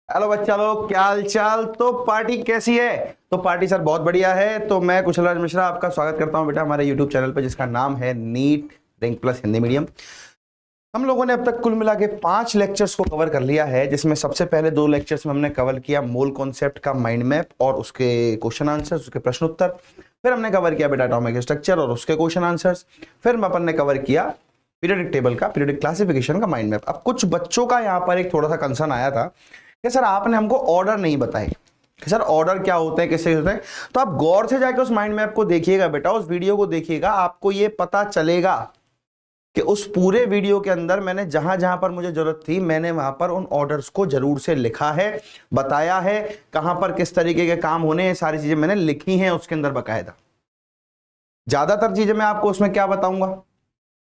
Hello बच्चा लोग, क्या हाल चाल। तो पार्टी कैसी है? तो पार्टी सर बहुत बढ़िया है। तो मैं कुशलराज मिश्रा आपका स्वागत करता हूं बेटा हमारे यूट्यूब चैनल पर, जिसका नाम है NEET rank plus Hindi medium. हम लोगों ने अब तक कुल मिला के 5 लेक्चर्स को कवर कर लिया है, जिसमें सबसे पहले 2 लेक्चर्स में हमने कवर किया मूल कॉन्सेप्ट का माइंड मैप और उसके क्वेश्चन आंसर्स, उसके प्रश्न उत्तर। फिर हमने कवर किया बेटा एटॉमिक स्ट्रक्चर और उसके क्वेश्चन आंसर्स। फिर अपन ने कवर किया पीरियोडिक टेबल का, पीरियोडिक क्लासिफिकेशन का माइंड मैप। अब कुछ बच्चों का यहाँ पर एक थोड़ा सा कंसर्न आया था कि सर आपने हमको ऑर्डर नहीं बताए कि सर ऑर्डर क्या होते हैं, कैसे होते हैं। तो आप गौर से जाके उस माइंड मैप को देखिएगा बेटा, उस वीडियो को देखिएगा, आपको ये पता चलेगा कि उस पूरे वीडियो के अंदर मैंने जहां जहां पर मुझे जरूरत थी मैंने वहां पर उन ऑर्डर्स को जरूर से लिखा है, बताया है, कहां पर किस तरीके के काम होने हैं, सारी चीजें मैंने लिखी हैं उसके अंदर बकायदा। ज्यादातर चीजें मैं आपको उसमें क्या बताऊंगा,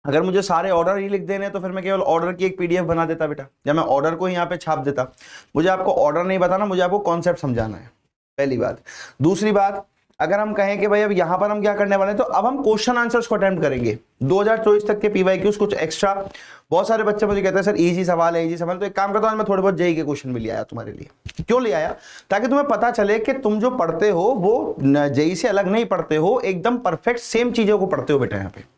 अगर मुझे सारे ऑर्डर ही लिख देने तो फिर मैं केवल ऑर्डर की एक पीडीएफ बना देता बेटा, या मैं ऑर्डर को यहाँ पे छाप देता। मुझे आपको ऑर्डर नहीं बताना, मुझे आपको कॉन्सेप्ट समझाना है, पहली बात। दूसरी बात, अगर हम कहें कि भाई अब यहां पर हम क्या करने वाले हैं, तो अब हम क्वेश्चन आंसर्स को अटेम्प्ट करेंगे 2024 तक के पीवाईक्यूज, कुछ एक्स्ट्रा। बहुत सारे बच्चे मुझे कहते हैं सर इजी सवाल है, इजी सवाल। तो एक काम करता हूं, मैं थोड़े बहुत जेई के क्वेश्चन भी ले आया तुम्हारे लिए। क्यों ले आया? ताकि तुम्हें पता चले कि तुम जो पढ़ते हो वो जेई से अलग नहीं पढ़ते हो, एकदम परफेक्ट सेम चीजों को पढ़ते हो बेटा। यहाँ पे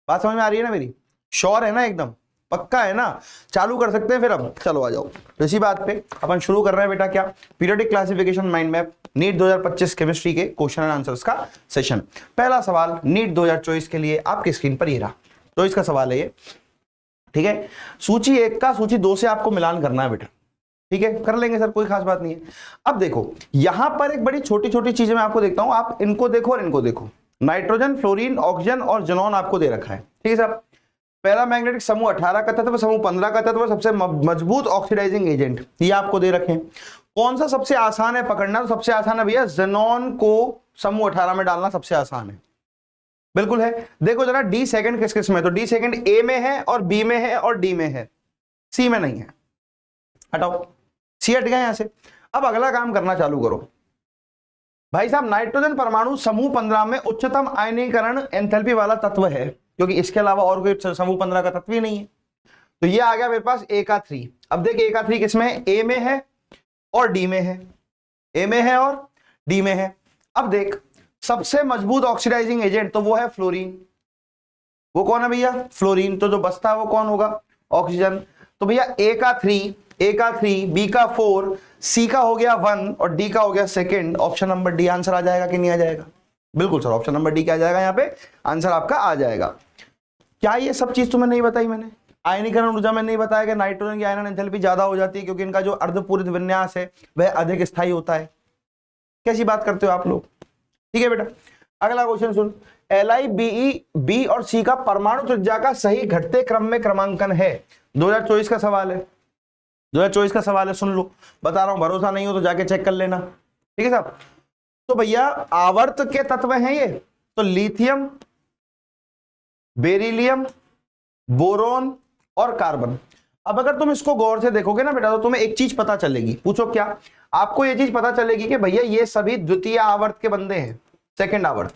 बात समझ में आ रही है ना मेरी? श्योर है ना? एकदम पक्का है ना? चालू कर सकते हैं फिर? अब चलो आ जाओ इसी बात पे अपन शुरू कर रहे हैं बेटा। क्या? Periodic classification mind map NEET 2025 chemistry के क्वेश्चन एंड आंसर्स का सेशन। पहला सवाल नीट 2024 के लिए आपकी स्क्रीन पर ये रहा। तो इसका सवाल है ये, ठीक है। सूची 1 का सूची 2 से आपको मिलान करना है बेटा, ठीक है। कर लेंगे सर, कोई खास बात नहीं है। अब देखो यहां पर एक बड़ी छोटी छोटी चीजें मैं आपको देखता हूं, आप इनको देखो और इनको देखो। नाइट्रोजन, फ्लोरीन, ऑक्सीजन और जेनॉन आपको दे रखा है, ठीक है साहब। पहला मैग्नेटिक समूह 18 का तत्व, समूह 15 का तत्व, सबसे मजबूत ऑक्सीडाइजिंग एजेंट ये आपको दे रखे हैं। कौन सा सबसे आसान है पकड़ना? तो सबसे आसान है भैया जेनॉन को समूह 18 में डालना, सबसे आसान है, बिल्कुल है। देखो जरा डी सेकंड किस किस में, तो डी सेकंड ए में है और बी में है और डी में है, सी में नहीं है। हटाओ, सी हट गया यहां से। अब अगला काम करना चालू करो भाई साहब। नाइट्रोजन परमाणु समूह 15 में उच्चतम आयनीकरण एंथैल्पी वाला तत्व है, क्योंकि इसके अलावा और कोई समूह 15 का तत्व ही नहीं है। तो ये आ गया मेरे पास ए का 3। अब देखिए ए का 3 किसमें है? ए में है और डी में है, ए में है और डी में है। अब देख सबसे मजबूत ऑक्सीडाइजिंग एजेंट तो वो है फ्लोरीन। वो कौन है भैया? फ्लोरीन। तो जो बचता है वो कौन होगा? ऑक्सीजन। तो भैया ए का 3, ए का 3, बी का 4, सी का हो गया 1 और डी का हो गया second. Option number D answer आ जाएगा कि नहीं आ जाएगा? बिल्कुल सर, ऑप्शन नंबर डी क्या आ जाएगा यहाँ पे? आंसर आपका आ जाएगा। क्या ये सब चीज तुम्हें नहीं बताई मैंने? आयनीकरण ऊर्जा में नहीं बताया कि नाइट्रोजन की आयनन एंथैल्पी ज्यादा हो जाती है क्योंकि इनका जो अर्धपूरित विन्यास है वह अधिक स्थायी होता है। कैसी बात करते हो आप लोग? ठीक है बेटा, अगला क्वेश्चन सुन। LIBE बी और सी का परमाणु त्रिज्या का सही घटते क्रम में क्रमांकन है। 2024 का सवाल है, 2024 का सवाल है, सुन लो। बता रहा हूं, भरोसा नहीं हो तो जाके चेक कर लेना, ठीक है साहब। तो भैया आवर्त के तत्व हैं ये, तो लिथियम, बेरिलियम, बोरोन और कार्बन। अब अगर तुम इसको गौर से देखोगे ना बेटा तो तुम्हें एक चीज पता चलेगी। पूछो क्या? आपको ये चीज पता चलेगी कि भैया ये सभी द्वितीय आवर्त के बंदे हैं, सेकंड आवर्त।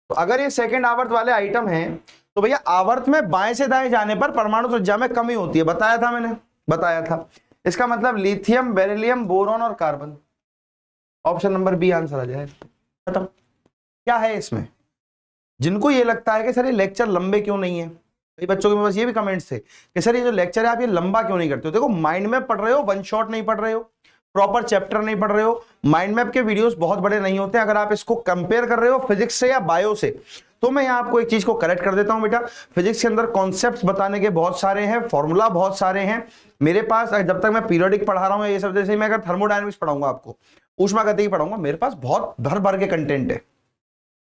तो अगर ये सेकंड आवर्त वाले आइटम हैं तो भैया आवर्त में बाएं से दाएं जाने पर परमाणु त्रिज्या में कमी होती है, बताया था मैंने, बताया था। इसका मतलब लिथियम, बेरिलियम, बोरॉन और carbon. Option number B answer आ जाए। खत्म। क्या है इसमें? जिनको ये लगता है कि सर ये लेक्चर लंबे क्यों नहीं है, कई बच्चों के पास ये भी कमेंट्स थे कि सर ये जो लेक्चर है आप ये लंबा क्यों नहीं करते हो। देखो माइंड मैप पढ़ रहे हो, वन शॉट नहीं पढ़ रहे हो, प्रॉपर चैप्टर नहीं पढ़ रहे हो। माइंड मैप के वीडियोस बहुत बड़े नहीं होते। अगर आप इसको कंपेयर कर रहे हो फिजिक्स से या बायो से, तो मैं यहां आपको एक चीज को करेक्ट कर देता हूं बेटा। फिजिक्स के अंदर कॉन्सेप्ट्स बताने के बहुत सारे हैं, फॉर्मूला बहुत सारे हैं मेरे पास। जब तक मैं पीरियोडिक पढ़ा रहा हूं ये सब, जैसे मैं अगर थर्मोडायनेमिक्स पढ़ाऊंगा आपको, ऊष्मागतिकी पढ़ाऊंगा, मेरे पास बहुत भर भर के कंटेंट है।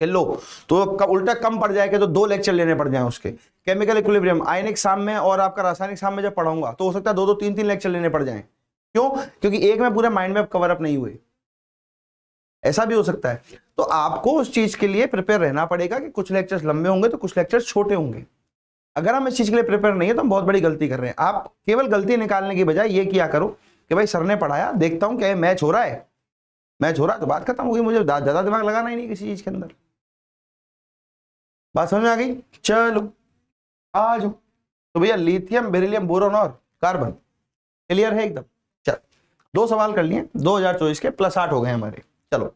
लो तो उल्टा कम पड़ जाएगा तो 2 लेक्चर लेने पड़ जाए उसके। केमिकल इक्विलिब्रियम, आयनिक साम्य और आपका रासायनिक साम्य जब पढ़ाऊंगा तो हो सकता है 2-2, 3-3 लेक्चर लेने पड़ जाएं। क्यों? क्योंकि एक में पूरे माइंड मैप कवर अप नहीं हुए, ऐसा भी हो सकता है। तो आपको उस चीज के लिए प्रिपेयर रहना पड़ेगा कि कुछ लेक्चर्स लंबे होंगे तो कुछ लेक्चर्स छोटे होंगे। अगर हम इस चीज के लिए प्रिपेयर नहीं है तो हम बहुत बड़ी गलती कर रहे हैं। आप केवल गलती निकालने की बजाय ये किया करो कि भाई सर ने पढ़ाया, देखता हूं क्या मैच हो रहा है, मैच हो रहा है तो बात खत्म होगी, मुझे ज्यादा दिमाग लगाना ही नहीं किसी चीज के अंदर। बात समझ में आ गई? चलो आ जाओ। तो भैया लिथियम, बेरिलियम, बोरॉन और कार्बन, क्लियर है एकदम? चल 2 सवाल कर लिए 2024 के, +8 हो गए हमारे। चलो,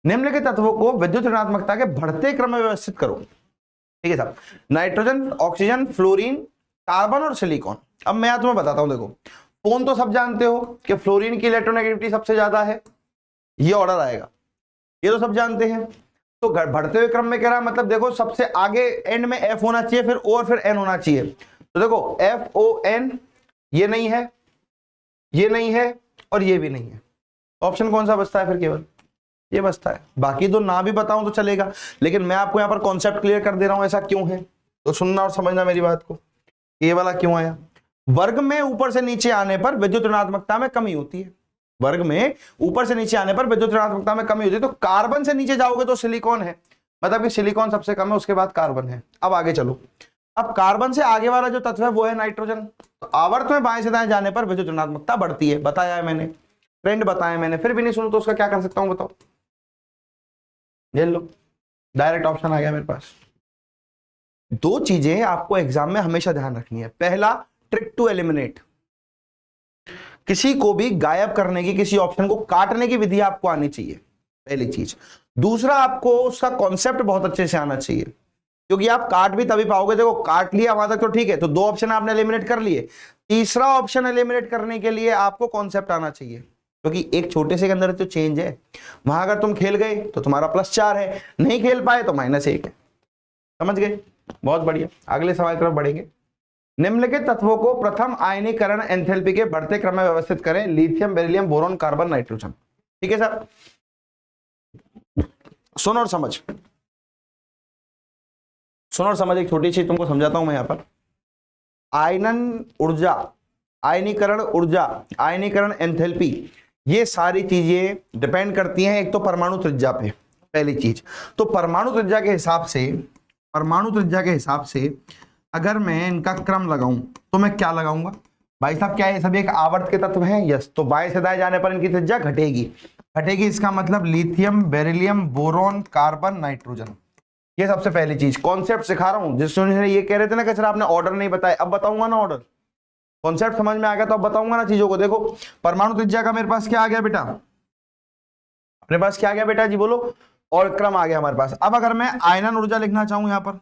निम्नलिखित तत्वों को विद्युत ऋणात्मकता के बढ़ते क्रम में व्यवस्थित करो। ठीक है साहब, नाइट्रोजन, ऑक्सीजन, फ्लोरीन, कार्बन और सिलिकॉन। अब मैं तुम्हें बताता हूं, देखो फोन तो सब जानते हो कि फ्लोरीन की इलेक्ट्रोनेगेटिविटी सबसे ज्यादा है, ये ऑर्डर आएगा, ये तो सब जानते हैं। तो बढ़ते हुए क्रम में कह रहा है, मतलब देखो सबसे आगे एंड में F होना चाहिए, फिर O और फिर N होना चाहिए। तो देखो FON ये नहीं है, ये नहीं है और ये भी नहीं है, ऑप्शन कौन सा बचता है फिर? केवल ये बचता है। बाकी तो ना भी बताऊं तो चलेगा, लेकिन मैं आपको यहां पर कॉन्सेप्ट क्लियर कर दे रहा हूं ऐसा क्यों है, तो सुनना और समझना मेरी बात को। ये वाला क्यों आया? वर्ग में ऊपर से नीचे आने पर विद्युत ऋणात्मकता में कमी होती है, वर्ग में ऊपर से नीचे आने पर विद्युत ऋणात्मकता में कमी होती है। तो कार्बन से नीचे जाओगे तो सिलिकॉन है, मतलब कि सिलिकॉन सबसे कम है, उसके बाद कार्बन है। अब आगे चलो, अब कार्बन से आगे वाला जो तत्व है वो है नाइट्रोजन। तो आवर्त में बाएं से दाएं जाने पर विद्युत ऋणात्मकता बढ़ती है, बताया है मैंने, ट्रेंड बताया मैंने, फिर भी नहीं सुनो तो उसका क्या कर सकता हूं बताओ? ले लो, डायरेक्ट ऑप्शन आ गया मेरे पास। 2 चीजें आपको एग्जाम में हमेशा ध्यान रखनी है। पहला, ट्रिक टू एलिमिनेट, किसी को भी गायब करने की, किसी ऑप्शन को काटने की विधि आपको आनी चाहिए, पहली चीज। दूसरा, आपको उसका कॉन्सेप्ट बहुत अच्छे से आना चाहिए, क्योंकि आप काट भी तभी पाओगे। देखो काट लिया वहां तक तो ठीक है, तो 2 ऑप्शन आपने एलिमिनेट कर लिए, तीसरा ऑप्शन एलिमिनेट करने के लिए आपको कॉन्सेप्ट आना चाहिए, क्योंकि एक छोटे से के अंदर तो चेंज है। वहां अगर तुम खेल गए तो तुम्हारा +4 है, नहीं खेल पाए तो -1 है। समझ गए? बहुत बढ़िया, अगले सवाल की तरफ बढ़ेंगे। निम्नलिखित तत्वों को प्रथम आयनीकरण एंथैल्पी के बढ़ते क्रम में व्यवस्थित करें। Lithium, beryllium, boron, carbon, nitrogen. ठीक है साहब, सुन और समझ, सुन और समझ। एक छोटी चीज तुमको समझाता हूं मैं यहां पर। आयनन ऊर्जा, आयनीकरण ऊर्जा, आयनीकरण एंथैल्पी, ये सारी चीजें डिपेंड करती हैं एक तो परमाणु त्रिज्या पे, पहली चीज। तो परमाणु त्रिज्या के हिसाब से, परमाणु त्रिज्या के हिसाब से अगर मैं इनका क्रम लगाऊं तो मैं क्या लगाऊंगा भाई साहब? क्या ये सभी एक आवर्त के तत्व हैं? यस। तो बाएं से दाएं जाने पर इनकी त्रिज्या घटेगी, घटेगी, इसका मतलब lithium, beryllium, boron, carbon, nitrogen. ये सबसे पहली चीज, कॉन्सेप्ट सिखा रहा हूं। जिसने ये कह रहे थे ना कि सर आपने ऑर्डर नहीं बताया, अब बताऊंगा ना ऑर्डर। कॉन्सेप्ट समझ में आ गया तो अब बताऊंगा ना चीजों को। देखो परमाणु त्रिज्या का मेरे पास क्या आ गया बेटा? अपने पास क्या आ गया बेटा जी बोलो? और क्रम आ गया हमारे पास। अब अगर मैं आयनन ऊर्जा लिखना चाहूं यहां पर,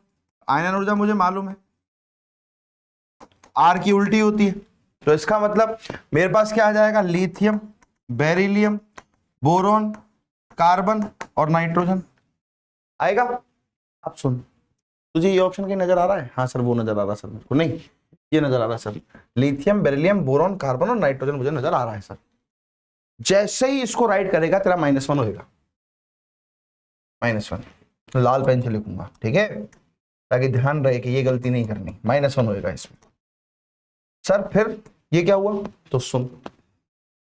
आयनन ऊर्जा मुझे मालूम है आर की उल्टी होती है, तो इसका मतलब मेरे पास क्या आ जाएगा? लिथियम, बेरिलियम, बोरॉन, कार्बन और नाइट्रोजन आएगा। अब सुन, तुझे ये ऑप्शन कहीं नजर आ रहा है? हाँ सर वो नजर आ रहा है सर मेरे को, नहीं ये नजर आ रहा है sir, lithium, beryllium, boron, carbon और नाइट्रोजन मुझे नजर आ रहा है सर। जैसे ही इसको राइट करेगा तेरा -1 होएगा, -1। लाल पेन से लिखूंगा, ठीक है, ताकि ध्यान रहे कि ये गलती नहीं करनी। -1 होएगा इसमें। सर फिर ये क्या हुआ? तो सुन,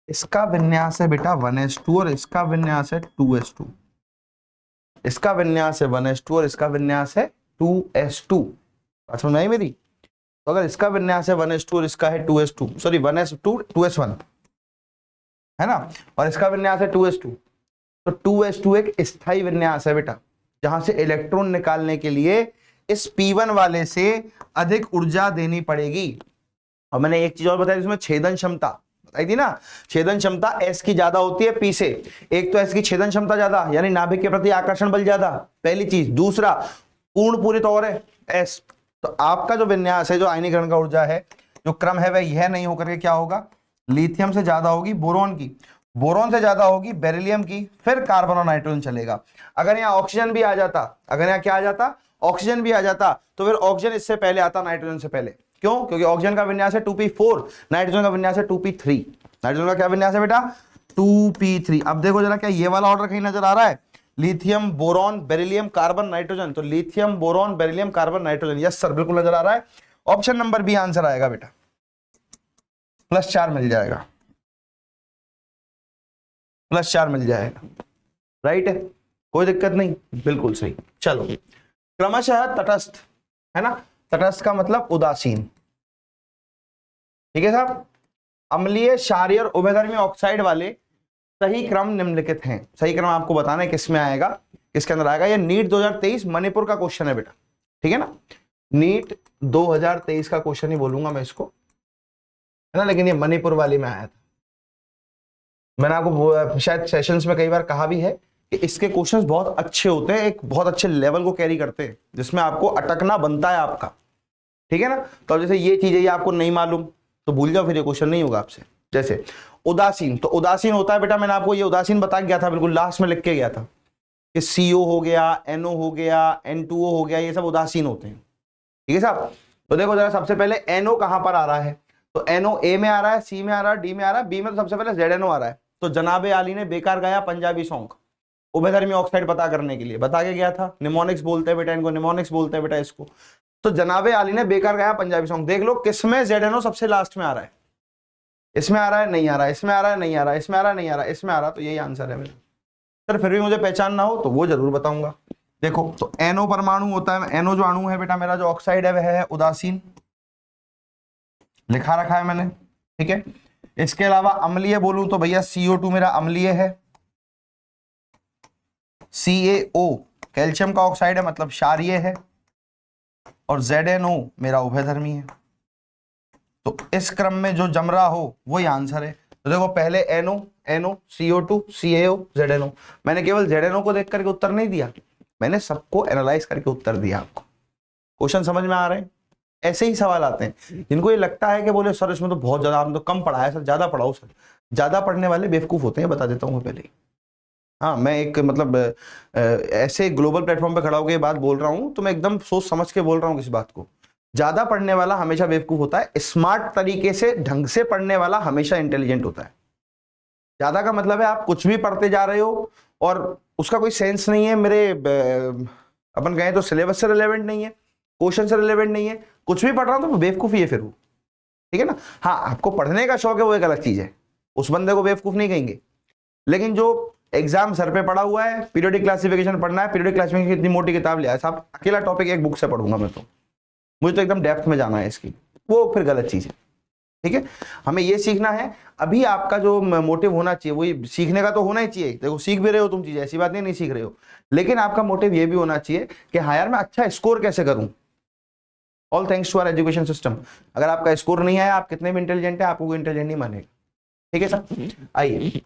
इसका विन्यास है बेटा 1s2 और इसका विन्यास है 2s2। इसका विन्यास है 1s2 और इसका विन्यास है 2s2। बात समझ आई मेरी? तो अगर इसका विन्यास है 1s2 और इसका है 2s2, सॉरी 1s2 2s1 है ना, और इसका विन्यास है 2s2, तो 2s2 एक स्थायी विन्यास है बेटा, जहां से इलेक्ट्रॉन निकालने के लिए इस p1 वाले से अधिक ऊर्जा देनी पड़ेगी। और मैंने एक चीज और बताई, इसमें छेदन क्षमता बताई थी ना, छेदन क्षमता S की ज्यादा होती है P से। एक तो S की छेदन क्षमता ज्यादा, यानी नाभिक के प्रति आकर्षण बल ज्यादा, पहली चीज। दूसरा, पूर्ण पूरित और है S। तो आपका जो विन्यास है, जो आयनीकरण का ऊर्जा है, जो क्रम है, वह यह नहीं होकर के क्या होगा? लिथियम से ज्यादा होगी बोरॉन की, बोरॉन से ज्यादा होगी बेरिलियम की, फिर कार्बन और नाइट्रोजन चलेगा। अगर यहाँ ऑक्सीजन भी आ जाता, अगर यहाँ क्या आ जाता? ऑक्सीजन भी आ जाता, तो फिर ऑक्सीजन इससे पहले आता नाइट्रोजन से पहले। क्यों? क्योंकि ऑक्सीजन का विन्यास है 2p4, नाइट्रोजन का विन्यास है 2p3। नाइट्रोजन का क्या विन्यास है बेटा? 2p3। अब देखो जरा, क्या ये वाला ऑर्डर कहीं नजर आ रहा है? Lithium, boron, beryllium, carbon, nitrogen. तो lithium, boron, beryllium, carbon, nitrogen, yes sir बिल्कुल नजर आ रहा है। ऑप्शन नंबर बी आंसर आएगा बेटा, +4 मिल जाएगा, +4 मिल जाएगा। राइट है, कोई दिक्कत नहीं, बिल्कुल सही। चलो क्रमशः तटस्थ है ना, तटस्थ का मतलब उदासीन। ठीक है साहब। अम्लीय, क्षारीय और उभयधर्मी ऑक्साइड वाले सही क्रम निम्नलिखित हैं। सही क्रम आपको बताना है किस में आएगा, किसके अंदर आएगा। ये नीट 2023 मणिपुर का क्वेश्चन है बेटा, ठीक है ना, नीट 2023 का क्वेश्चन ही बोलूंगा मैं इसको, है ना, लेकिन ये मणिपुर वाली में आया था। मैंने आपको शायद सेशंस में कई बार कहा भी है कि इसके क्वेश्चंस बहुत अच्छे होते हैं, एक बहुत अच्छे लेवल को कैरी करते हैं, जिसमें आपको अटकना बनता है आपका, ठीक है ना। तो अब जैसे ये चीज है, ये आपको नहीं मालूम तो भूल जाओ, फिर ये क्वेश्चन नहीं होगा आपसे। जैसे उदासीन, तो उदासीन होता है बेटा, मैंने आपको ये उदासीन बता गया था, बिल्कुल लास्ट में लिख के गया था कि CO हो गया, NO हो गया, N2O हो गया, ये सब उदासीन होते हैं, ठीक है साहब। तो देखो जरा, सबसे पहले NO कहां पर आ रहा है, तो NO A में आ रहा है, C में आ रहा है, D में आ रहा है, B में तो सबसे पहले ZNO आ रहा है। तो जनाबे आली ने बेकार गाया पंजाबी सॉन्ग, उभयधर्मी ऑक्साइड पता करने के लिए बता के गया था। निमोनिक्स बोलते हैं बेटा इनको, निमोनिक्स बोलते हैं बेटा इसको। तो जनाबे आली ने बेकार गाया पंजाबी सॉन्ग। देख लो किसमें ZNO सबसे लास्ट में आ रहा है, इसमें आ रहा है, नहीं आ रहा, इसमें आ रहा है, नहीं आ रहा, इसमें आ रहा है, नहीं आ रहा, इसमें आ रहा, तो यही आंसर है मेरा। सर फिर भी मुझे पहचान ना हो तो वो जरूर बताऊंगा। देखो तो NO परमाणु होता है, NO जो अणु है बेटा मेरा, जो ऑक्साइड है वह है उदासीन, लिखा रखा है मैंने, ठीक है। इसके अलावा अम्लीय बोलूं तो भैया CO2 मेरा अम्लीय है, CaO कैल्शियम का ऑक्साइड है मतलब क्षारीय है, और ZNO मेरा उभयधर्मी है। तो इस क्रम में जो जम रहा हो वही आंसर है। तो देखो पहले NO, CO2, CaO, ZNO। मैंने केवल ZNO को देख करके उत्तर नहीं दिया, मैंने सबको एनालाइज करके उत्तर दिया आपको। क्वेश्चन समझ में आ रहे हैं? ऐसे ही सवाल आते हैं जिनको ये लगता है कि बोले सर इसमें तो बहुत ज्यादा, आपने तो कम पढ़ा है सर, ज्यादा पढ़ाओ सर। ज्यादा पढ़ने वाले बेवकूफ होते हैं, बता देता हूँ मैं पहले ही। हाँ, मैं एक मतलब ऐसे ग्लोबल प्लेटफॉर्म पे खड़ा होकर ये बात बोल रहा हूँ तो मैं एकदम सोच समझ के बोल रहा हूँ किसी बात को। ज्यादा पढ़ने वाला हमेशा बेवकूफ होता है, स्मार्ट तरीके से ढंग से पढ़ने वाला हमेशा इंटेलिजेंट होता है। ज्यादा का मतलब है आप कुछ भी पढ़ते जा रहे हो और उसका कोई सेंस नहीं है, मेरे अपन कहें तो सिलेबस से रिलेवेंट नहीं है, क्वेश्चन से रिलेवेंट नहीं है, कुछ भी पढ़ रहा हूं तो बेवकूफी है फिर वो, ठीक है ना। हाँ, आपको पढ़ने का शौक है वो एक अलग चीज है, उस बंदे को बेवकूफ नहीं कहेंगे। लेकिन जो एग्जाम सर पे पड़ा हुआ है, पीरियोडिक क्लासिफिकेशन पढ़ना है, पीरियोडिक क्लासिफिकेशन इतनी मोटी किताब लिया है साहब, अकेला टॉपिक एक बुक से पढ़ूंगा मैं, तो मुझे तो एकदम डेप्थ में जाना है इसकी, वो फिर गलत चीज है, ठीक है। हमें ये सीखना है, अभी आपका जो मोटिव होना चाहिए वही सीखने का तो होना ही चाहिए। देखो सीख भी रहे हो तुम चीज, ऐसी बात नहीं सीख रहे हो, लेकिन आपका मोटिव ये भी होना चाहिए कि हाँ यार मैं अच्छा स्कोर कैसे करूं। All thanks to our education system. अगर आपका स्कोर नहीं आया, आप कितने भी इंटेलिजेंट है, आपको इंटेलिजेंट नहीं मानेगा, ठीक है सर। आइए,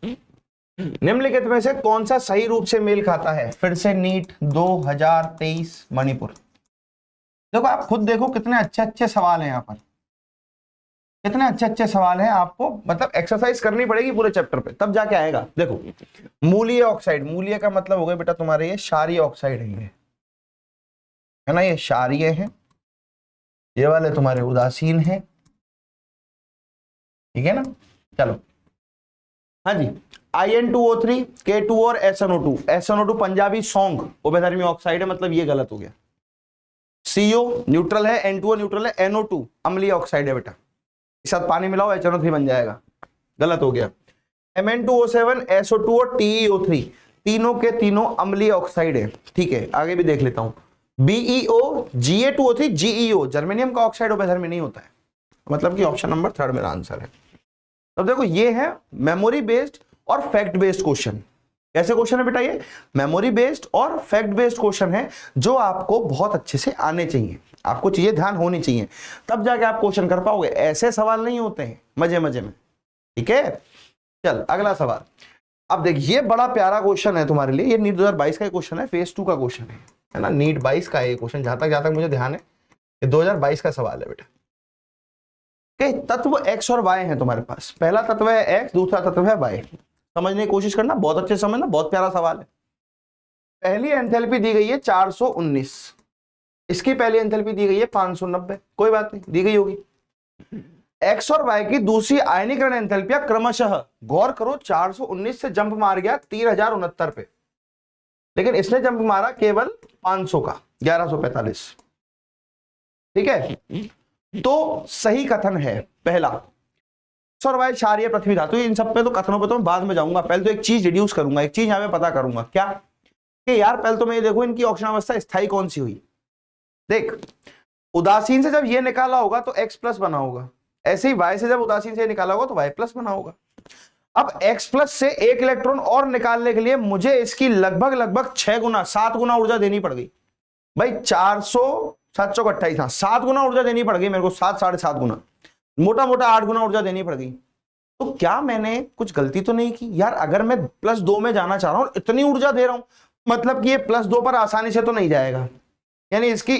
निम्नलिखित में से कौन सा सही रूप से मेल खाता है, फिर से नीट 2023 मणिपुर। देखो आप खुद देखो कितने अच्छे अच्छे सवाल हैं यहाँ पर, कितने अच्छे अच्छे सवाल हैं। आपको मतलब एक्सरसाइज करनी पड़ेगी पूरे चैप्टर पे, तब जाके आएगा। देखो मूलीय ऑक्साइड, मूलीय का मतलब हो गया बेटा तुम्हारे ये क्षारीय ऑक्साइड है ना, ये क्षारीय है, ये वाले तुम्हारे उदासीन है, ठीक है ना। चलो हाँ जी, In2O3, K2 और SNO2। SNO2 Punjabi song उभयधर्मी oxide है, मतलब ये गलत हो गया। CO न्यूट्रल है, N2O न्यूट्रल है, NO2 अम्लीय ऑक्साइड है बेटा, इस साथ पानी मिलाओ HNO3 बन जाएगा, गलत हो गया। Mn2O7, SO2 और TeO3 तीनों के तीनों अम्लीय ऑक्साइड है, ठीक है। आगे भी देख लेता हूं, BeO, Ga2O3, GeO जर्मेनियम का ऑक्साइड उभयधर्मी नहीं होता है, मतलब कि ऑप्शन नंबर 3 मेरा आंसर है। अब देखो ये है मेमोरी बेस्ड और फैक्ट बेस्ड क्वेश्चन। कैसे क्वेश्चन है बेटा ये? मेमोरी बेस्ड और फैक्ट बेस्ड क्वेश्चन है, जो आपको बहुत अच्छे से आने चाहिए, आपको चीजें ध्यान होनी चाहिए, तब जाके आप क्वेश्चन कर पाओगे। ऐसे सवाल नहीं होते हैं मजे मजे में, ठीक है। चल अगला सवाल। अब देख ये बड़ा प्यारा क्वेश्चन है तुम्हारे लिए, ये नीट 2022 का क्वेश्चन है, फेज 2 का क्वेश्चन है ना, नीट 22 का ये क्वेश्चन, जहां तक मुझे ध्यान है ये 2022 का सवाल है बेटा। तत्व x और y है तुम्हारे पास, पहला तत्व है x, दूसरा तत्व है y। समझने की कोशिश करना, बहुत अच्छे समझना, बहुत प्यारा सवाल है। पहली एंथैल्पी दी गई है 419, इसकी पहली एंथैल्पी दी गई है 590, कोई बात नहीं दी गई होगी। x और y की दूसरी आयनीकरण एंथैल्पियां क्रमशः, गौर करो 419 से जंप मार गया 3069 पे, लेकिन इसने जंप मारा केवल 500 का, 1145, ठीक है। तो सही कथन है पहला, और वाई क्षारीय पृथ्वी धातु। इन सब पे तो कथनों पे तो मैं बाद में जाऊंगा, पहले तो एक चीज डिड्यूस करूंगा, एक चीज यहां पे पता करूंगा, क्या कि यार पहले तो मैं ये देखो इनकी ऑक्सीजन अवस्था स्थायी कौन सी हुई। देख उदासीन से जब ये निकाला होगा तो x प्लस बना होगा, ऐसे ही y से जब उदासीन से निकाला होगा तो y प्लस बना होगा। अब x प्लस से एक इलेक्ट्रॉन और निकालने के लिए मुझे इसकी लगभग 6 गुना 7 गुना ऊर्जा देनी पड़ गई भाई। 400 7 चौक 28, हाँ 7 गुना ऊर्जा देनी पड़ गई मेरे को, 7 साढ़े 7 गुना, मोटा मोटा 8 गुना ऊर्जा देनी पड़ गई। तो क्या मैंने कुछ गलती तो नहीं की यार? अगर मैं +2 में जाना चाह रहा हूं, इतनी ऊर्जा दे रहा हूं, मतलब कि ये +2 पर आसानी से तो नहीं जाएगा, यानी इसकी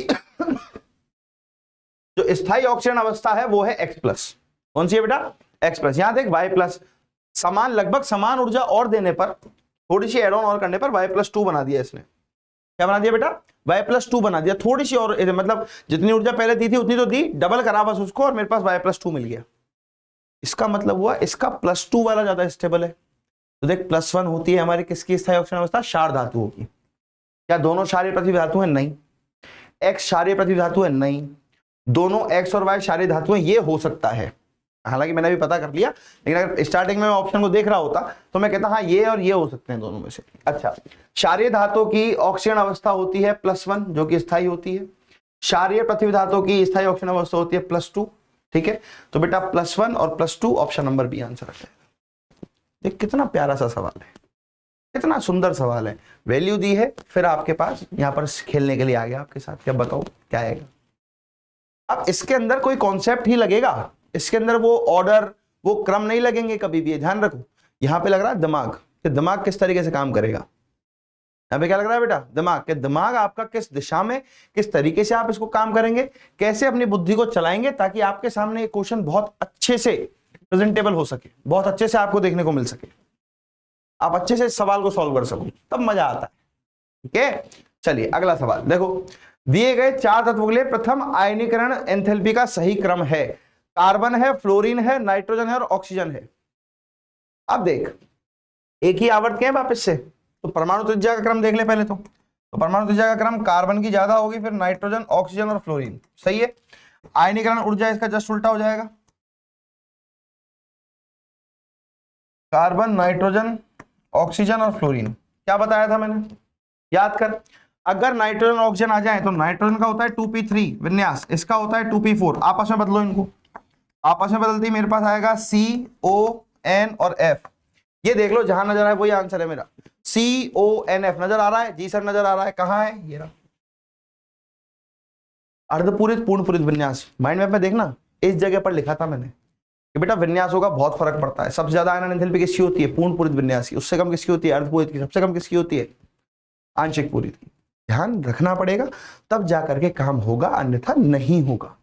जो स्थायी ऑक्सीजन अवस्था है वो है X+। कौन सी है बेटा? X+। यहां देख Y+, समान, लगभग समान ऊर्जा और देने पर, थोड़ी सी एड ऑन और करने पर Y+2 बना दिया इसने। क्या बना दिया बेटा? Y+2 बना दिया, थोड़ी सी और, मतलब जितनी ऊर्जा पहले दी थी उतनी तो दी, डबल करा बस उसको, और मेरे पास Y+2 मिल गया। इसका मतलब हुआ इसका +2 वाला ज्यादा स्टेबल है। तो देख, +1 होती है हमारी किसकी स्थायी ऑक्सीजन अवस्था? क्षार धातुओं की। क्या दोनों क्षारीय पृथ्वी धातु है? नहीं। X क्षारीय पृथ्वी धातु है? नहीं। दोनों X और Y क्षारीय धातु है, ये हो सकता है, हालांकि मैंने भी पता कर लिया, लेकिन अगर स्टार्टिंग में मैं ऑप्शन को देख रहा होता तो मैं कहता हाँ ये और ये हो सकते हैं दोनों में से। अच्छा, क्षारीय धातु की ऑक्सीजन अवस्था होती है +1 जो कि स्थायी होती है, क्षारीय पृथ्वी धातु की स्थायी ऑक्सीजन अवस्था होती है +2। ठीक है, तो बेटा +1 और +2 ऑप्शन नंबर बी आंसर है। देख कितना प्यारा सा सवाल है, कितना सुंदर सवाल है, वैल्यू दी है, फिर आपके पास यहाँ पर खेलने के लिए आ गया आपके साथ। क्या बताओ क्या आएगा? अब इसके अंदर कोई कॉन्सेप्ट ही लगेगा, इसके अंदर वो ऑर्डर, वो क्रम नहीं लगेंगे कभी भी, ध्यान रखो। यहां पे लग रहा है दिमाग, कि दिमाग किस तरीके से काम करेगा। यहां पे क्या लग रहा है बेटा? दिमाग, कि दिमाग आपका किस दिशा में, किस तरीके से आप इसको काम करेंगे, कैसे अपनी बुद्धि को चलाएंगे ताकि आपके सामने ये क्वेश्चन बहुत अच्छे से प्रेजेंटेबल हो सके, बहुत अच्छे से आपको देखने को मिल सके, आप अच्छे से इस सवाल को सॉल्व कर सको, तब मजा आता है। ठीक है, चलिए अगला सवाल देखो। दिए गए 4 तत्वों के लिए प्रथम आयनीकरण एंथैल्पी का सही क्रम है। कार्बन है, फ्लोरीन है, नाइट्रोजन है और ऑक्सीजन है। अब देख, एक ही आवर्त के हैं वापस से, तो परमाणु त्रिज्या का क्रम देख ले पहले। तो परमाणु त्रिज्या का क्रम कार्बन की ज्यादा होगी, फिर नाइट्रोजन, ऑक्सीजन और फ्लोरीन। सही है। आयनीकरण ऊर्जा इसका जस्ट उल्टा हो जाएगा, कार्बन, नाइट्रोजन, ऑक्सीजन और फ्लोरीन। क्या बताया था मैंने? याद कर, अगर नाइट्रोजन ऑक्सीजन आ जाए तो नाइट्रोजन का होता है 2p3 विन्यास, इसका होता है 2p4। आपस में बदलो इनको, आपस में बदलते ही मेरे पास आएगा CON और F। ये देख लो, जहां नजर आए वही आंसर है मेरा। CONF नजर आ रहा है? जी सर नजर आ रहा है। कहां है? ये रहा, अर्धपूरित पूर्ण पूरित विन्यास। माइंड मैप में देखना, इस जगह पर लिखा था मैंने कि बेटा विन्यासों का बहुत फर्क पड़ता है। सबसे ज्यादा आयनन एंथैल्पी किसकी होती है? पूर्ण पूरित विन्यास की। उससे कम किसकी होती है? अर्धपूरित की। सबसे कम किसकी होती है? आंशिक पूरित की। ध्यान रखना पड़ेगा, तब जाकर के काम होगा, अन्यथा नहीं होगा।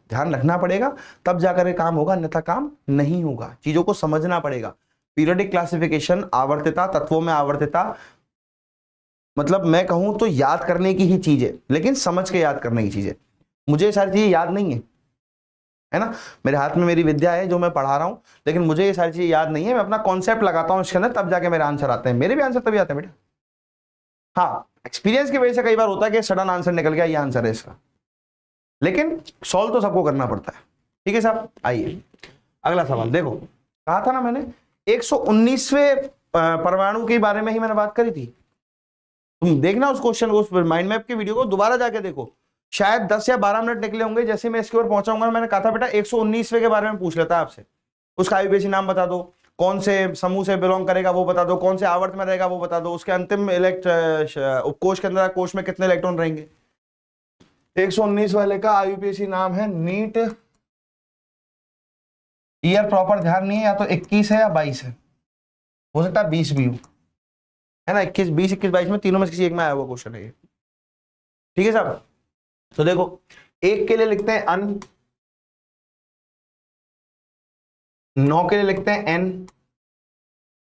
ध्यान रखना पड़ेगा, तब जाकर के काम होगा, अन्यथा काम नहीं होगा। चीजों को समझना पड़ेगा। पीरियोडिक क्लासिफिकेशन, आवर्तता, तत्वों में आवर्तता, मतलब मैं कहूं तो याद करने की ही चीज है, लेकिन समझ के याद करने की चीज है। मुझे ये सारी चीजें याद नहीं है ना, मेरे हाथ में मेरी विद्या है जो मैं पढ़ा रहा हूं, लेकिन मुझे ये सारी चीजें याद नहीं है। मैं अपना कॉन्सेप्ट लगाता हूं इसके अंदर, तब जाके मेरे आंसर आते हैं। मेरे भी आंसर तभी आते हैं बेटा। हाँ, एक्सपीरियंस की वजह से कई बार होता है कि सडन आंसर निकल गया, ये आंसर है इसका, लेकिन सॉल्व तो सबको करना पड़ता है। ठीक है साहब, आइए अगला सवाल देखो। कहा था ना मैंने 119वें परमाणु के बारे में ही मैंने बात करी थी। तुम देखना उस क्वेश्चन को, उस माइंड मैप की वीडियो को दोबारा जाके देखो, शायद 10 या 12 मिनट निकले होंगे। जैसे मैं इसके ऊपर पहुंचाऊंगा, मैंने कहा था बेटा 119वें के बारे में पूछ लेता है आपसे। उसका आयुर्वेदी नाम बता दो, कौन से समूह से बिलोंग करेगा वो बता दो, कौन से आवर्त में रहेगा वो बता दो, उसके अंतिम उपकोष के अंदर कोष में कितने इलेक्ट्रॉन रहेंगे। 119 वाले का आईयूपीएसी नाम है नीट। ईयर प्रॉपर ध्यान नहीं है, या तो 21 है या 22 है, हो सकता है 20 भी हो, है ना। 21, 20, 21, 22 में तीनों में से किसी एक में आया हुआ क्वेश्चन है ये। ठीक है साहब, तो देखो एक के लिए लिखते हैं अन, 9 के लिए लिखते हैं एन,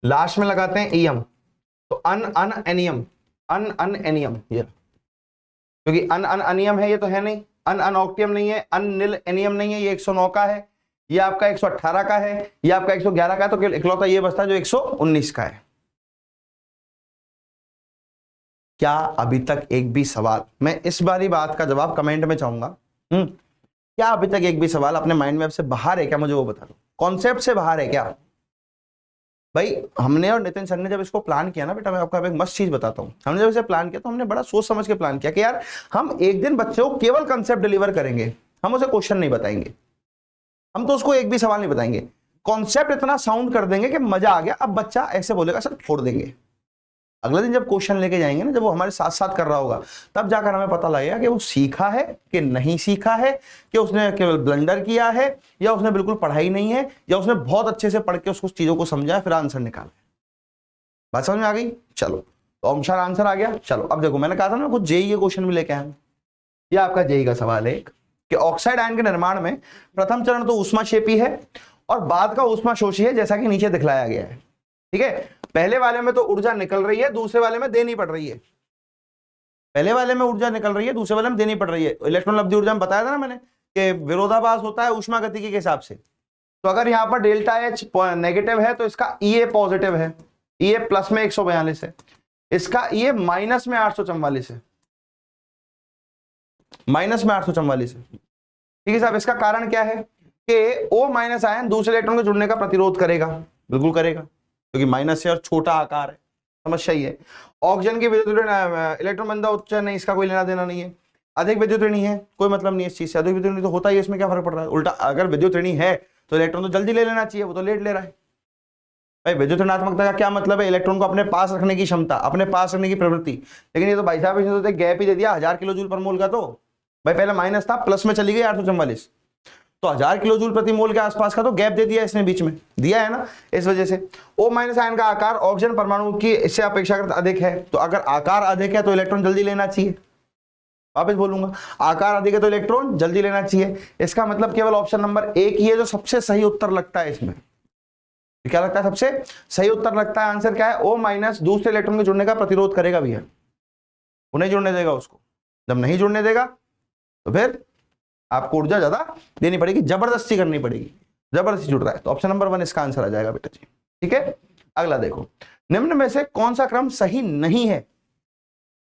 लास्ट में लगाते हैं ईएम। तो अन अन एनियम, अन अन एनियम, ये क्योंकि अन अन अनियम है, ये तो है नहीं। अन अन ऑक्टियम नहीं है, अन निल एनियम नहीं है, ये 109 का है, ये आपका 118 का है, ये आपका 111 का है, तो केवल इकलौता ये बचता है जो 119 का है। क्या अभी तक एक भी सवाल, मैं इस बारी बात का जवाब कमेंट में चाहूंगा, क्या अभी तक एक भी सवाल अपने माइंड मैप से बाहर है क्या? मुझे वो बता दो, कॉन्सेप्ट से बाहर है क्या? भाई हमने और नितिन सर ने जब इसको प्लान किया ना बेटा, मैं आपको एक मस्त चीज बताता हूं। हमने जब इसे प्लान किया तो हमने बड़ा सोच समझ के प्लान किया कि यार हम एक दिन बच्चे को केवल कंसेप्ट डिलीवर करेंगे, हम उसे क्वेश्चन नहीं बताएंगे, हम तो उसको एक भी सवाल नहीं बताएंगे। कॉन्सेप्ट इतना साउंड कर देंगे कि मजा आ गया, अब बच्चा ऐसे बोलेगा सर छोड़ देंगे। अगले दिन जब क्वेश्चन लेके जाएंगे ना, जब वो हमारे साथ साथ कर रहा होगा, तब जाकर हमें पता लगेगा कि वो सीखा है कि नहीं सीखा है, कि उसने केवल ब्लंडर किया है, या उसने बिल्कुल पढ़ाई नहीं है, या उसने बहुत अच्छे से पढ़ के उसको चीजों को समझा फिर आंसर निकाला। बात समझ में आ गई? चलो, तो अनुसार आंसर आ गया। चलो अब देखो, मैंने कहा था ना कुछ जेई के क्वेश्चन भी लेके आए। ये आपका जेई का सवाल है कि ऑक्साइड आयन के निर्माण में प्रथम चरण तो ऊष्माक्षेपी है और बाद का ऊष्माशोषी है, जैसा कि नीचे दिखलाया गया है। ठीक है, पहले वाले में तो ऊर्जा निकल रही है, दूसरे वाले में देनी पड़ रही है। पहले वाले में ऊर्जा निकल रही है, दूसरे वाले में देनी पड़ रही है। इलेक्ट्रॉन लब्धि ऊर्जा में बताया था ना मैंने कि विरोधाभास होता है ऊष्मा गतिकी के हिसाब से। तो अगर यहाँ पर डेल्टा एच नेगेटिव है तो इसका ईए पॉजिटिव है, ईए प्लस में 142 है, इसका ईए माइनस में 844 है, माइनस में 844 है। ठीक है साहब, इसका कारण क्या है कि O माइनस आयन दूसरे इलेक्ट्रॉन के जुड़ने का प्रतिरोध करेगा, बिल्कुल करेगा, क्योंकि माइनस है और छोटा आकार है, समस्या ही है। ऑक्सीजन की विद्युत इलेक्ट्रॉन बंधा उच्च नहीं, इसका कोई लेना देना नहीं है। अधिक विद्युत ऋणी है, कोई मतलब नहीं है इस चीज से, अधिक विद्युत ऋणी तो होता ही है, इसमें क्या फर्क पड़ रहा है? उल्टा अगर विद्युत ऋणी है तो इलेक्ट्रॉन तो जल्दी ले लेना चाहिए, वो तो लेट ले रहा है। भाई विद्युत ऋणात्मकता का क्या मतलब है? इलेक्ट्रॉन को अपने पास रखने की क्षमता, अपने पास रखने की प्रवृत्ति। लेकिन ये तो भाई साहब इसने तो गैप ही दे दिया 1000 किलो जूल पर मोल का। तो भाई पहले माइनस था, प्लस में चली गई 844, तो 1000 किलो जूल प्रति मोल के आसपास का तो गैप दे दिया इसने, बीच में दिया है ना। इस वजह से O माइनस आयन का आकार ऑक्सीजन परमाणु की इससे अपेक्षाकृत अधिक है, तो अगर आकार अधिक है तो इलेक्ट्रॉन जल्दी लेना चाहिए। वापस बोलूंगा, आकार अधिक है तो इलेक्ट्रॉन जल्दी लेना चाहिए। इसका मतलब केवल ऑप्शन नंबर एक ही है जो सबसे सही उत्तर लगता है। इसमें क्या लगता है? सबसे सही उत्तर लगता है। आंसर क्या है? O माइनस दूसरे इलेक्ट्रॉन के जुड़ने का प्रतिरोध करेगा भैया, वो नहीं जुड़ने देगा उसको। जब नहीं जुड़ने देगा तो फिर आपको ऊर्जा ज्यादा देनी पड़ेगी, जबरदस्ती करनी पड़ेगी, जबरदस्ती जुड़ रहा है। तो ऑप्शन नंबर 1 इसका आंसर आ जाएगा बेटा जी। ठीक है, अगला देखो, निम्न में से कौन सा क्रम सही नहीं है?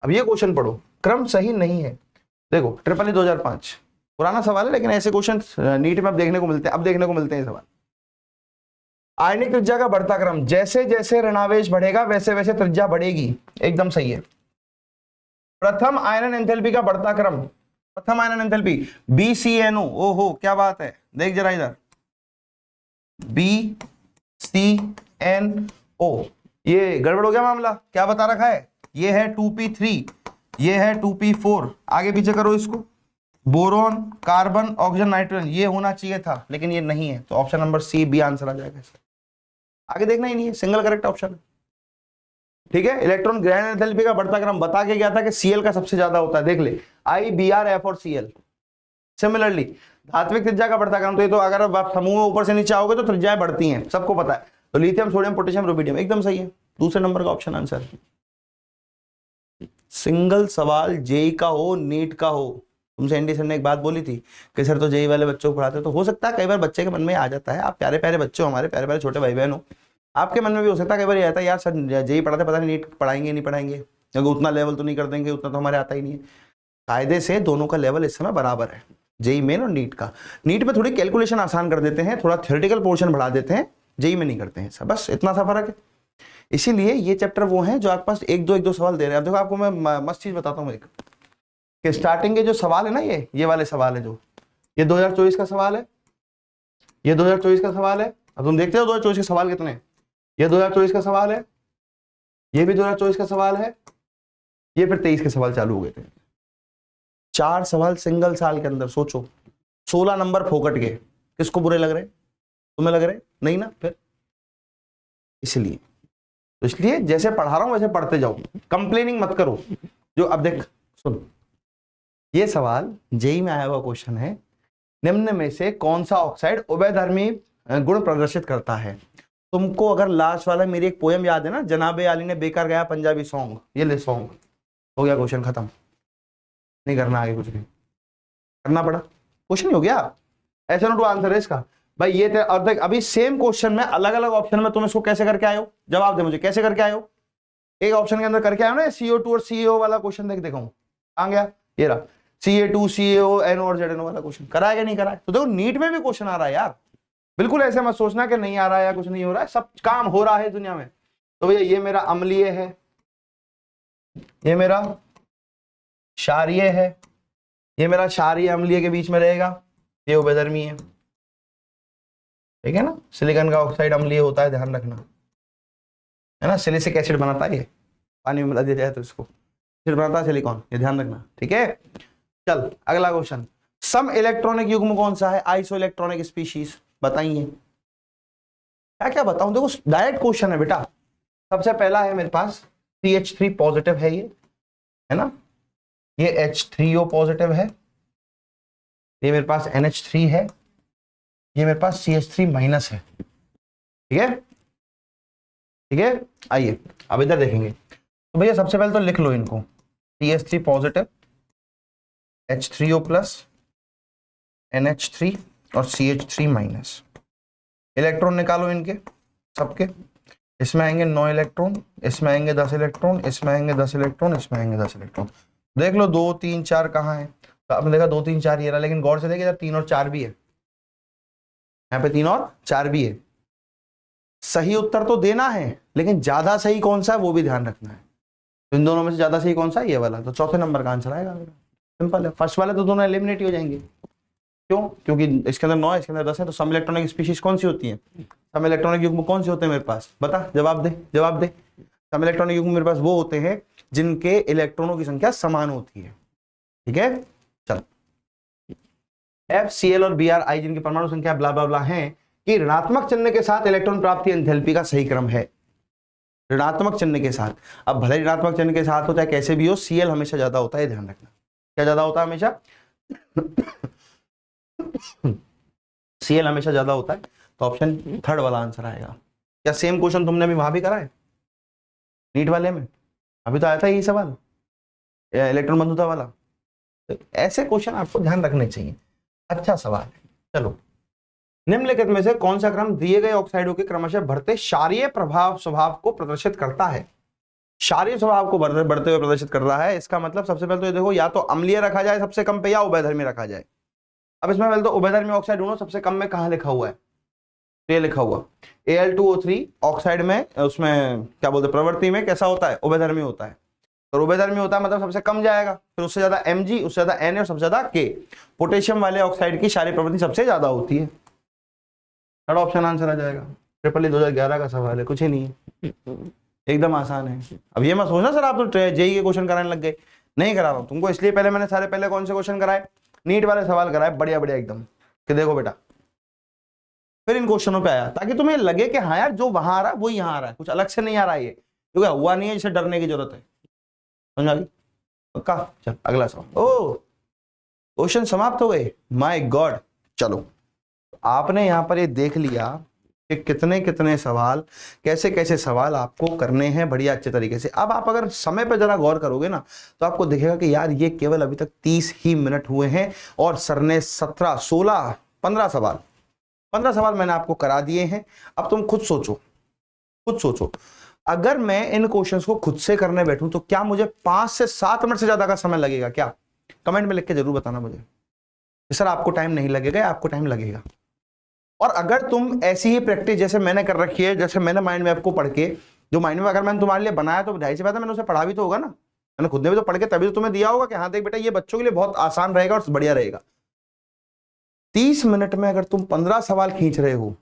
अब ये क्वेश्चन पढ़ो, क्रम सही नहीं है। देखो ट्रिपल 2005 पुराना सवाल है, लेकिन ऐसे क्वेश्चन नीट में अब देखने को मिलते हैं, अब देखने को मिलते हैं सवाल। आयनिक त्रिज्या का बढ़ता क्रम, जैसे जैसे ऋणावेश बढ़ेगा वैसे वैसे त्रिज्या बढ़ेगी, एकदम सही है। प्रथम आयनन एंथैल्पी का बढ़ता क्रम, प्रथम आयनन एंथैल्पी BCNO, ओहो क्या बात है, देख जरा इधर, BCNO, ये गड़बड़ हो गया मामला। क्या बता रखा है? ये है 2p3, ये है 2p4, आगे पीछे करो इसको, बोरोन, कार्बन, ऑक्सीजन, नाइट्रोजन, ये होना चाहिए था लेकिन ये नहीं है, तो option number C B answer आ जाएगा। आगे देखना ही नहीं है, सिंगल करेक्ट ऑप्शन है। ठीक है, इलेक्ट्रॉन ग्रहण एंथैल्पी का बढ़ता क्रम बता के गया था कि Cl का सबसे ज्यादा होता है, देख ले, I, Br, F और Cl। सिमिलरली धात्विक त्रिज्या का बढ़ता क्रम, तो ये तो अगर आप समूह में ऊपर से नीचे आओगे तो त्रिज्याएं बढ़ती हैं, सबको पता है। तो लिथियम, सोडियम, पोटेशियम, रुबिडियम, एकदम सही है, दूसरे नंबर का ऑप्शन आंसर। सिंगल सवाल जेई का हो, नीट का हो, तुमसे एनडी सर ने एक बात बोली थी कि सर तो जेई वाले बच्चों को पढ़ाते, तो हो सकता है कई बार बच्चे के मन में आ जाता है, आप प्यारे प्यारे बच्चे हो, हमारे प्यारे प्यारे छोटे भाई बहन हो, आपके मन में भी हो सकता है कई बार ये आता है यार सर जेई पढ़ाते, पता नहीं नीट पढ़ाएंगे नहीं पढ़ाएंगे, क्योंकि उतना लेवल तो नहीं कर देंगे, उतना तो हमारे आता ही नहीं है। कायदे से दोनों का लेवल इस समय बराबर है, जेई मेन और नीट का। नीट में थोड़ी कैलकुलेशन आसान कर देते हैं, थोड़ा थ्योरेटिकल पोर्शन बढ़ा देते हैं, जेई में नहीं करते हैं, सब बस इतना सा फर्क है। इसीलिए ये चैप्टर वो हैं जो आपके पास एक दो सवाल दे रहे हैं। अब देखो आपको मैं मस्त चीज बताता हूँ एक, कि स्टार्टिंग के जो सवाल है ना, ये वाले सवाल है, जो ये 2024 का सवाल है, ये 2024 का सवाल है। अब तुम देखते हो 2024 के सवाल कितने, ये 2024 का सवाल है, ये भी 2024 का सवाल है, ये फिर 23 के सवाल चालू हो गए थे। 4 सवाल सिंगल साल के अंदर, सोचो 16 नंबर फोकट के, किसको बुरे लग रहे? तुम्हें लग रहे नहीं ना? फिर इसलिए जैसे पढ़ा रहा हूं वैसे पढ़ते जाओ, कंप्लेनिंग मत करो। जो अब देख सुन, ये सवाल जेई में आया हुआ क्वेश्चन है, निम्न में से कौन सा ऑक्साइड उभयधर्मी गुण प्रदर्शित करता है? तुमको अगर लास्ट वाला मेरी एक पोयम याद है ना, जनाबे आली ने बेकार गाया पंजाबी सॉन्ग, ये ले सॉन्ग, हो गया क्वेश्चन खत्म, नहीं करना आगे कुछ नहीं करना पड़ा, क्वेश्चन हो गया। ऐसा नोट आंसर है इसका भाई, ये और देख अभी सेम क्वेश्चन में अलग अलग ऑप्शन में तुम इसको कैसे करके आए हो, जवाब दे मुझे, कैसे करके आए हो? एक ऑप्शन के अंदर करके आए हो ना CO2 और CO वाला क्वेश्चन, देखो आ गया, ये रहा Ca2 CO NO और ZNO वाला क्वेश्चन, करा है या नहीं करा है? तो देखो नीट में भी क्वेश्चन आ रहा है यार, बिल्कुल ऐसे मत सोचना कि नहीं आ रहा है या कुछ नहीं हो रहा है, सब काम हो रहा है दुनिया में। तो भैया ये मेरा अम्लीय है, ये मेरा क्षारीय है, ये मेरा क्षारीय अम्लीय के बीच में रहेगा, ये उभयधर्मी है, ठीक है ना। सिलिकॉन का ऑक्साइड अम्लीय होता है, ध्यान रखना, है ना, सिलिसिक एसिड बनाता है ये, पानी में मिला दिया जाए तो इसको फिर बनता है सिलिकॉन, ये ध्यान रखना, ठीक है। चल अगला क्वेश्चन, सम इलेक्ट्रॉनिक युग्म कौन सा है, आइसो इलेक्ट्रॉनिक स्पीशीज, बताइए। क्या क्या बताऊं, देखो डायरेक्ट क्वेश्चन है बेटा। सबसे पहला है मेरे पास CH3 पॉजिटिव है, ये है ना, ये H3O पॉजिटिव है, ये मेरे पास NH3 है, ये मेरे पास CH3 माइनस है, ठीक है, ठीक है। आइए अब इधर देखेंगे, तो भैया सबसे पहले तो लिख लो इनको, CH3 positive, H3O plus, NH3 और CH3 माइनस। इलेक्ट्रॉन निकालो इनके सबके, इसमें आएंगे 9 इलेक्ट्रॉन, इसमें आएंगे 10 इलेक्ट्रॉन, इसमें आएंगे 10 इलेक्ट्रॉन, इसमें आएंगे 10 इलेक्ट्रॉन। देख लो 2 3 4 कहाँ है, तो आपने देखा 2 3 4 ये रहा, लेकिन गौर से देखिए इधर 3 और 4 भी है, यहाँ पे 3 और 4 भी है। सही उत्तर तो देना है, लेकिन ज्यादा सही कौन सा है वो भी ध्यान रखना है। तो इन दोनों में से ज्यादा सही कौन सा है, ये वाला, तो चौथे नंबर का आंसर आएगा। सिंपल है, फर्स्ट वाले तो दोनों एलिमिनेट हो जाएंगे। क्यों? क्योंकि इसके अंदर 9 है, इसके अंदर 10 है, तो सम इलेक्ट्रॉनिक स्पीशीज कौन सी होती है, सम इलेक्ट्रॉनिक युग्म कौन से होते हैं मेरे पास, बता, जवाब दे, जवाब दे। सम इलेक्ट्रॉनिक युग्म मेरे पास वो होते हैं जिनके इलेक्ट्रॉनों की संख्या समान होती है, ठीक है। चल FCl और Bri जिनकी परमाणु संख्या ब्ला ब्ला ब्ला है, कि ऋणात्मक चिन्ह के साथ इलेक्ट्रॉन प्राप्ति एंथैल्पी का सही क्रम है, ऋणात्मक चिन्ह के साथ। अब भले ऋणात्मक चिन्ह के साथ हो चाहे कैसे भी हो, Cl हमेशा ज्यादा होता है, ध्यान रखना। क्या ज्यादा होता है हमेशा? Cl हमेशा ज्यादा होता है, तो ऑप्शन थर्ड वाला आंसर आएगा। क्या सेम क्वेश्चन तुमने अभी वहां भी करा है नीट वाले में? अभी तो आया था यही सवाल, इलेक्ट्रॉन बंधुता वाला। तो ऐसे क्वेश्चन आपको ध्यान रखने चाहिए, अच्छा सवाल है। चलो, निम्नलिखित में से कौन सा क्रम दिए गए ऑक्साइडों के क्रमशः बढ़ते क्षारीय प्रभाव स्वभाव को प्रदर्शित करता है? क्षारीय स्वभाव को बढ़ते हुए प्रदर्शित कर रहा है, इसका मतलब सबसे पहले तो ये देखो, या तो अम्लीय रखा जाए सबसे कम पे, या उभयधर्मी रखा जाए। अब इसमें पहले तो उभयधर्मी ऑक्साइड ढूंढो, सबसे कम में कहां लिखा हुआ है, तो ये लिखा हुआ Al2O3 ऑक्साइड में, उसमें क्या बोलते हैं प्रवृत्ति में कैसा होता है, उभयधर्मी होता है। तो उभयधर्मी होता है मतलब सबसे कम जाएगा, फिर उससे ज्यादा Mg, उससे ज्यादा Na और सबसे ज्यादा K। पोटेशियम वाले ऑक्साइड की क्षारीय प्रवृत्ति सबसे ज्यादा होती है, थर्ड ऑप्शन आंसर आ जाएगा। ट्रिपल 2011 का सवाल है, कुछ ही नहीं है, एकदम आसान है। अब ये मत सोचना सर आप तो जेई के क्वेश्चन कराने लग गए, नहीं करा रहा हूं तुमको, इसलिए पहले मैंने सारे पहले कौन से क्वेश्चन कराए, नीट वाले सवाल कराए बढ़िया बढ़िया एकदम, कि देखो बेटा, फिर इन क्वेश्चनों पे आया, ताकि तुम्हें लगे कि हाँ यार जो वहां आ रहा है वो यहाँ आ रहा है, कुछ अलग से नहीं आ रहा है ये, क्योंकि हुआ नहीं है, जिसे डरने की जरूरत है, समझ आ गई? पक्का? चल अगला सवाल। ओ क्वेश्चन समाप्त हो गए, माय गॉड। चलो, आपने यहाँ पर ये देख लिया कि कितने कितने सवाल, कैसे कैसे सवाल आपको करने हैं बढ़िया अच्छे तरीके से। अब आप अगर समय पर जरा गौर करोगे ना, तो आपको दिखेगा कि यार ये केवल अभी तक 30 ही मिनट हुए हैं, और सर ने 17 16 15 सवाल मैंने आपको करा दिए हैं। अब तुम खुद सोचो, अगर मैं इन क्वेश्चंस को खुद से करने बैठूं तो क्या मुझे 5 से 7 मिनट से ज्यादा का समय लगेगा क्या? कमेंट में लिख के जरूर बताना मुझे, सर आपको टाइम नहीं लगेगा, आपको टाइम लगेगा। और अगर तुम ऐसी ही प्रैक्टिस जैसे मैंने कर रखी है, जैसे मैंने माइंड मैप को पढ़ के, जो माइंड मैप अगर मैंने तुम्हारे लिए बनाया तो ढाई से बात है, मैंने उसे पढ़ा भी तो होगा ना, मैंने खुद ने भी तो पढ़ के तभी तो तुम्हें दिया होगा कि हाँ देख बेटा ये बच्चों के लिए बहुत आसान रहेगा और बढ़िया रहेगा। 30 मिनट में अगर तुम 15 सवाल खींच रहे हो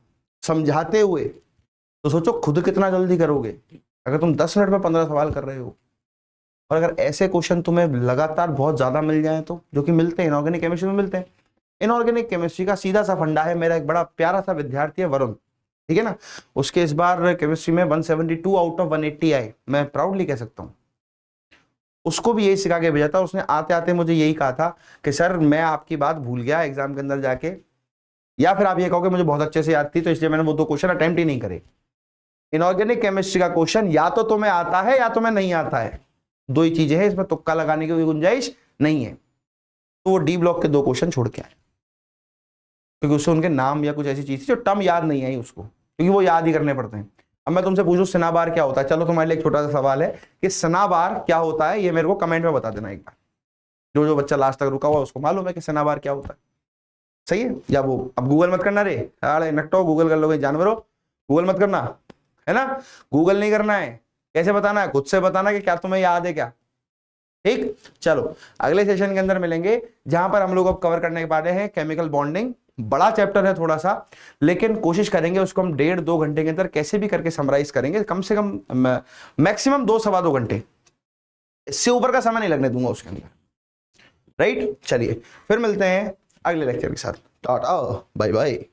समझाते हुए, तो सोचो खुद कितना जल्दी करोगे अगर तुम 10 मिनट में 15 सवाल कर रहे हो। और अगर ऐसे क्वेश्चन तुम्हें लगातार बहुत ज्यादा मिल जाए तो, जो कि मिलते हैं इनऑर्गेनिक केमिस्ट्री में मिलते हैं। इनऑर्गेनिक केमिस्ट्री का सीधा सा फंडा है, मेरा एक बड़ा प्यारा सा विद्यार्थी है वरुण, ठीक है ना, उसके इस बार केमिस्ट्री में 172 आउट ऑफ 180 आए, मैं प्राउडली कह सकता हूँ। उसको भी यही सिखा के भेजा था, उसने आते आते मुझे यही कहा था कि सर मैं आपकी बात भूल गया एग्जाम के अंदर जाके, या फिर आप ये कहोगे मुझे बहुत अच्छे से याद थी, तो इसलिए मैंने वो 2 क्वेश्चन अटेम्प्ट ही नहीं करे। इनऑर्गेनिक केमिस्ट्री का क्वेश्चन या तो तुम्हें आता है या तुम्हें नहीं आता है, 2 ही चीजें हैं, इसमें तुक्का लगाने की कोई गुंजाइश नहीं है। तो वो डी ब्लॉक के 2 क्वेश्चन छोड़ के आए, क्योंकि उससे उनके नाम या कुछ ऐसी चीज थी जो टर्म याद नहीं आई उसको, क्योंकि वो याद ही करने पड़ते हैं। अब मैं तुमसे पूछूं सिनाबार क्या होता है, चलो तुम्हारे लिए एक छोटा सा सवाल है कि सिनाबार क्या होता है, ये मेरे को कमेंट में बता देना एक बार। जो बच्चा लास्ट तक रुका हुआ उसको मालूम है कि सिनाबार क्या होता है, सही है? या वो अब गूगल मत करना रे, अरे नट्टो गूगल कर लोगे जानवरों, गूगल मत करना है ना, गूगल नहीं करना है। कैसे बताना है? खुद से बताना कि क्या तुम्हें याद है क्या, ठीक। चलो अगले सेशन के अंदर मिलेंगे, जहां पर हम लोग अब कवर करने के वाले हैं केमिकल बॉन्डिंग। बड़ा चैप्टर है थोड़ा सा, लेकिन कोशिश करेंगे उसको हम 1.5-2 घंटे के अंदर कैसे भी करके समराइज करेंगे, कम से कम मैक्सिमम 2 सवा 2 घंटे, इससे ऊपर का समय नहीं लगने दूंगा उसके अंदर, राइट। चलिए फिर मिलते हैं अगले लेक्चर के साथ, टाटा बाय बाय।